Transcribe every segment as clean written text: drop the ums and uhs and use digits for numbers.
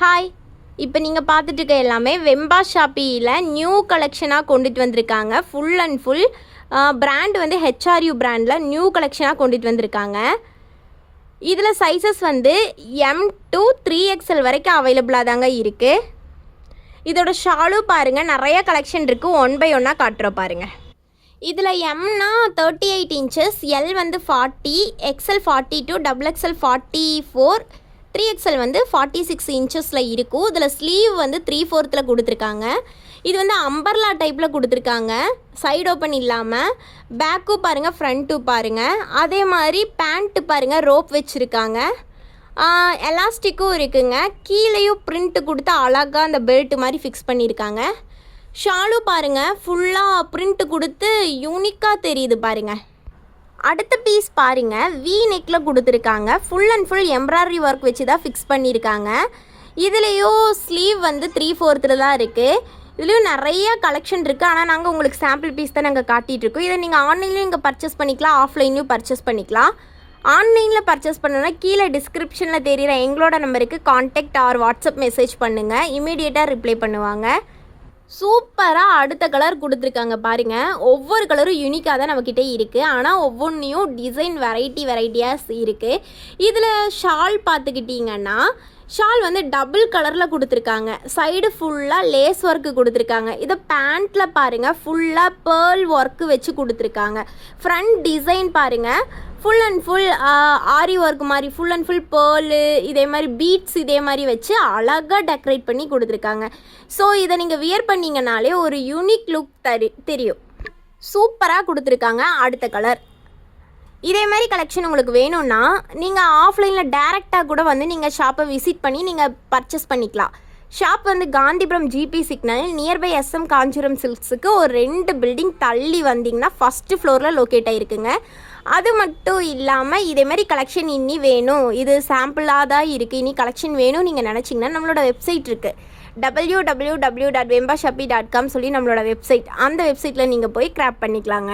Hi, இப்போ நீங்கள் பார்த்துட்டு இருக்க எல்லாமே வெம்பா ஷாப்பியில் நியூ கலெக்ஷனாக கொண்டுட்டு வந்திருக்காங்க. ஃபுல் அண்ட் ஃபுல் பிராண்ட் வந்து ஹெச்ஆர்யூ பிராண்டில் நியூ கலெக்ஷனாக கொண்டுட்டு வந்திருக்காங்க. இதில் சைஸஸ் வந்து M to 3XL வரைக்கும் அவைலபிளாக தாங்க இருக்குது. இதோட ஷாலும் பாருங்கள், நிறைய கலெக்ஷன் இருக்குது. 1 by 1 காட்டுறோம் பாருங்கள். இதில் எம்னா 38 inches, எல் வந்து 40, XL 42, XXL 44, 3XL வந்து 46 inchஸில் இருக்கும். இதில் ஸ்லீவ் வந்து 3/4 கொடுத்துருக்காங்க. இது வந்து அம்பர்லா டைப்பில் கொடுத்துருக்காங்க, சைடு ஓப்பன் இல்லாமல். பேக்கும் பாருங்கள், ஃப்ரண்ட்டும் பாருங்கள். அதே மாதிரி பேண்ட்டு பாருங்கள், ரோப் வச்சுருக்காங்க. எலாஸ்டிக்கும் இருக்குங்க. கீழேயும் பிரிண்ட்டு கொடுத்து அழகாக அந்த பெல்ட் மாதிரி ஃபிக்ஸ் பண்ணியிருக்காங்க. ஷாலும் பாருங்கள், ஃபுல்லாக பிரிண்ட்டு கொடுத்து யூனிக்காக தெரியுது பாருங்கள். அடுத்த பீஸ் பாருங்கள், வி நெக்கில் கொடுத்துருக்காங்க. Full and full embroidery work வச்சு தான் ஃபிக்ஸ் பண்ணியிருக்காங்க. இதுலேயும் ஸ்லீவ் வந்து 3/4 தான் இருக்குது. இதுலேயும் நிறைய கலெக்ஷன் இருக்குது. ஆனால் நாங்கள் உங்களுக்கு சாம்பிள் பீஸ் தான் நாங்கள் காட்டிகிட்ருக்கோம். இதை நீங்கள் ஆன்லைன்லேயும் இங்கே பர்ச்சேஸ் பண்ணிக்கலாம், ஆஃப்லைன்லேயும் பர்ச்சேஸ் பண்ணிக்கலாம். ஆன்லைனில் பர்ச்சேஸ் பண்ணணுன்னா கீழே டிஸ்கிரிப்ஷனில் தெரிகிற எங்களோட நம்பருக்கு கான்டாக்ட் ஆர் வாட்ஸ்அப் மெசேஜ் பண்ணுங்கள், இமீடியட்டாக ரிப்ளை பண்ணுவாங்க. சூப்பராக அடுத்த கலர் கொடுத்துருக்காங்க பாருங்கள். ஒவ்வொரு கலரும் யூனிக்காக தான் நம்மக்கிட்ட இருக்குது. ஆனால் ஒவ்வொன்றையும் டிசைன் வெரைட்டியாக இருக்குது. இதில் ஷால் பார்த்துக்கிட்டிங்கன்னா, ஷால் வந்து டபுள் கலரில் கொடுத்துருக்காங்க. சைடு ஃபுல்லாக லேஸ் ஒர்க்கு கொடுத்துருக்காங்க. இதை பேண்ட்டில் பாருங்கள், ஃபுல்லாக பேர்ல் ஒர்க்கு வச்சு கொடுத்துருக்காங்க. ஃப்ரண்ட் டிசைன் பாருங்கள், full and full aari work மாதிரி ஃபுல் அண்ட் ஃபுல் பேர்லு, இதே மாதிரி பீட்ஸ் இதே மாதிரி வச்சு அழகாக டெக்கரேட் பண்ணி கொடுத்துருக்காங்க. ஸோ இதை நீங்கள் வியர் பண்ணிங்கனாலே ஒரு யூனிக் லுக் தெரியும். சூப்பராக கொடுத்துருக்காங்க. அடுத்த கலர் இதே மாதிரி கலெக்ஷன் உங்களுக்கு வேணும்னா நீங்கள் ஆஃப்லைனில் டேரெக்டாக கூட வந்து நீங்கள் ஷாப்பை விசிட் பண்ணி நீங்கள் பர்ச்சேஸ் பண்ணிக்கலாம். ஷாப் வந்து Gandhipuram GP signal nearby SM Kanchipuram சில்க்ஸுக்கு ஒரு 2 பில்டிங் தள்ளி வந்தீங்கன்னா ஃபஸ்ட்டு ஃப்ளோரில் லொக்கேட் ஆகிருக்குங்க. அது மட்டும் இல்லாமல் இதேமாதிரி கலெக்ஷன் இன்னி வேணும், இது சாம்பிளாக தான் இருக்குது, இனி கலெக்ஷன் வேணும் நீங்கள் நினச்சிங்கன்னா நம்மளோட வெப்சைட் இருக்குது, www.vembashapi.com சொல்லி நம்மளோட வெப்சைட். அந்த வெப்சைட்டில் நீங்கள் போய் கிராப் பண்ணிக்கலாங்க.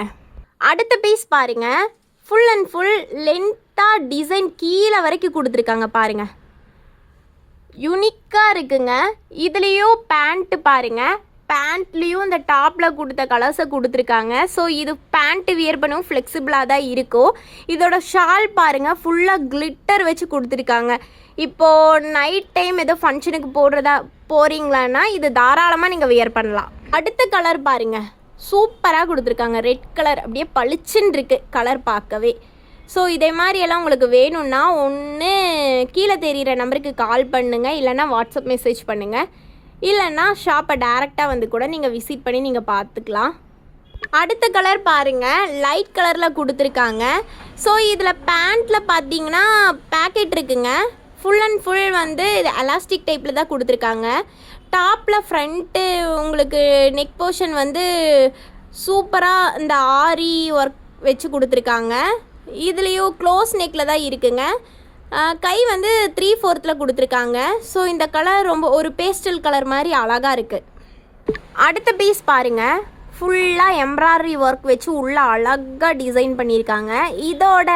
அடுத்த பீஸ் பாருங்கள், ஃபுல் அண்ட் ஃபுல் லென்த்தாக டிசைன் கீழே வரைக்கும் கொடுத்துருக்காங்க பாருங்கள். யூனிக்காக இருக்குங்க. இதுலேயும் பேண்ட்டு பாருங்கள், பேண்ட்லேயும் இந்த டாப்பில் கொடுத்த கலர்ஸை கொடுத்துருக்காங்க. ஸோ இது பேண்ட்டு வியர் பண்ணவும் ஃப்ளெக்சிபிளாக தான் இருக்கும். இதோட ஷால் பாருங்கள், ஃபுல்லாக கிளிட்டர் வச்சு கொடுத்துருக்காங்க. இப்போது நைட் டைம் ஏதோ ஃபங்க்ஷனுக்கு போகிறீங்களான்னா இது தாராளமாக நீங்கள் வியர் பண்ணலாம். அடுத்த கலர் பாருங்கள், சூப்பராக கொடுத்துருக்காங்க. ரெட் கலர் அப்படியே பளிச்சுன்னு இருக்குது கலர் பார்க்கவே. ஸோ இதே மாதிரியெல்லாம் உங்களுக்கு வேணும்னா ஒன்று கீழே தெரிகிற நம்பருக்கு கால் பண்ணுங்கள், இல்லைனா வாட்ஸ்அப் மெசேஜ் பண்ணுங்கள், இல்லைன்னா ஷாப்பை டேரெக்டாக வந்து கூட நீங்கள் விசிட் பண்ணி நீங்கள் பார்த்துக்கலாம். அடுத்த கலர் பாருங்கள், லைட் கலரில் கொடுத்துருக்காங்க. ஸோ இதில் பேண்ட்டில் பார்த்தீங்கன்னா பேக்கெட் இருக்குங்க. ஃபுல் அண்ட் ஃபுல் வந்து இது எலாஸ்டிக் டைப்பில் தான் கொடுத்துருக்காங்க. டாப்பில் ஃப்ரண்ட்டு உங்களுக்கு நெக் போர்ஷன் வந்து சூப்பராக இந்த ஆரி ஒர்க் வச்சு கொடுத்துருக்காங்க. இதுலேயும் க்ளோஸ் நெக்கில் தான் இருக்குங்க. கை வந்து 3/4 கொடுத்துருக்காங்க. ஸோ இந்த கலர் ரொம்ப ஒரு பேஸ்டல் கலர் மாதிரி அழகாக இருக்குது. அடுத்த பீஸ் பாருங்கள், ஃபுல்லாக எம்ப்ராய்டரி ஒர்க் வச்சு உள்ளே அழகாக டிசைன் பண்ணியிருக்காங்க. இதோட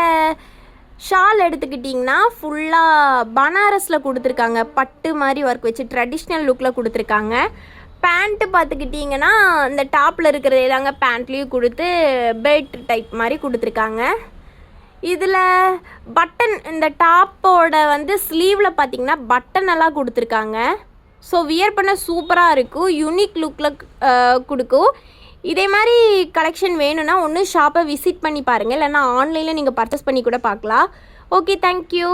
ஷால் எடுத்துக்கிட்டிங்கன்னா ஃபுல்லாக பனாரஸில் கொடுத்துருக்காங்க, பட்டு மாதிரி ஒர்க் வச்சு ட்ரெடிஷ்னல் லுக்கில் கொடுத்துருக்காங்க. பேண்ட்டு பார்த்துக்கிட்டிங்கன்னா இந்த டாப்பில் இருக்கிறதே தாங்க பேண்ட்லேயும் கொடுத்து பெல்ட் டைப் மாதிரி கொடுத்துருக்காங்க. இதில் பட்டன், இந்த டாப்போட வந்து ஸ்லீவில் பார்த்திங்கன்னா பட்டன் எல்லாம் கொடுத்துருக்காங்க. ஸோ வியர் பண்ண சூப்பராக இருக்கும், யூனிக் லுக்கில் கொடுக்கும். இதே மாதிரி கலெக்ஷன் வேணும்னா ஒன்று ஷாப்பை விசிட் பண்ணி பாருங்கள், இல்லைன்னா ஆன்லைனில் நீங்கள் பர்ச்சேஸ் பண்ணி கூட பார்க்கலாம். Okay, thank you.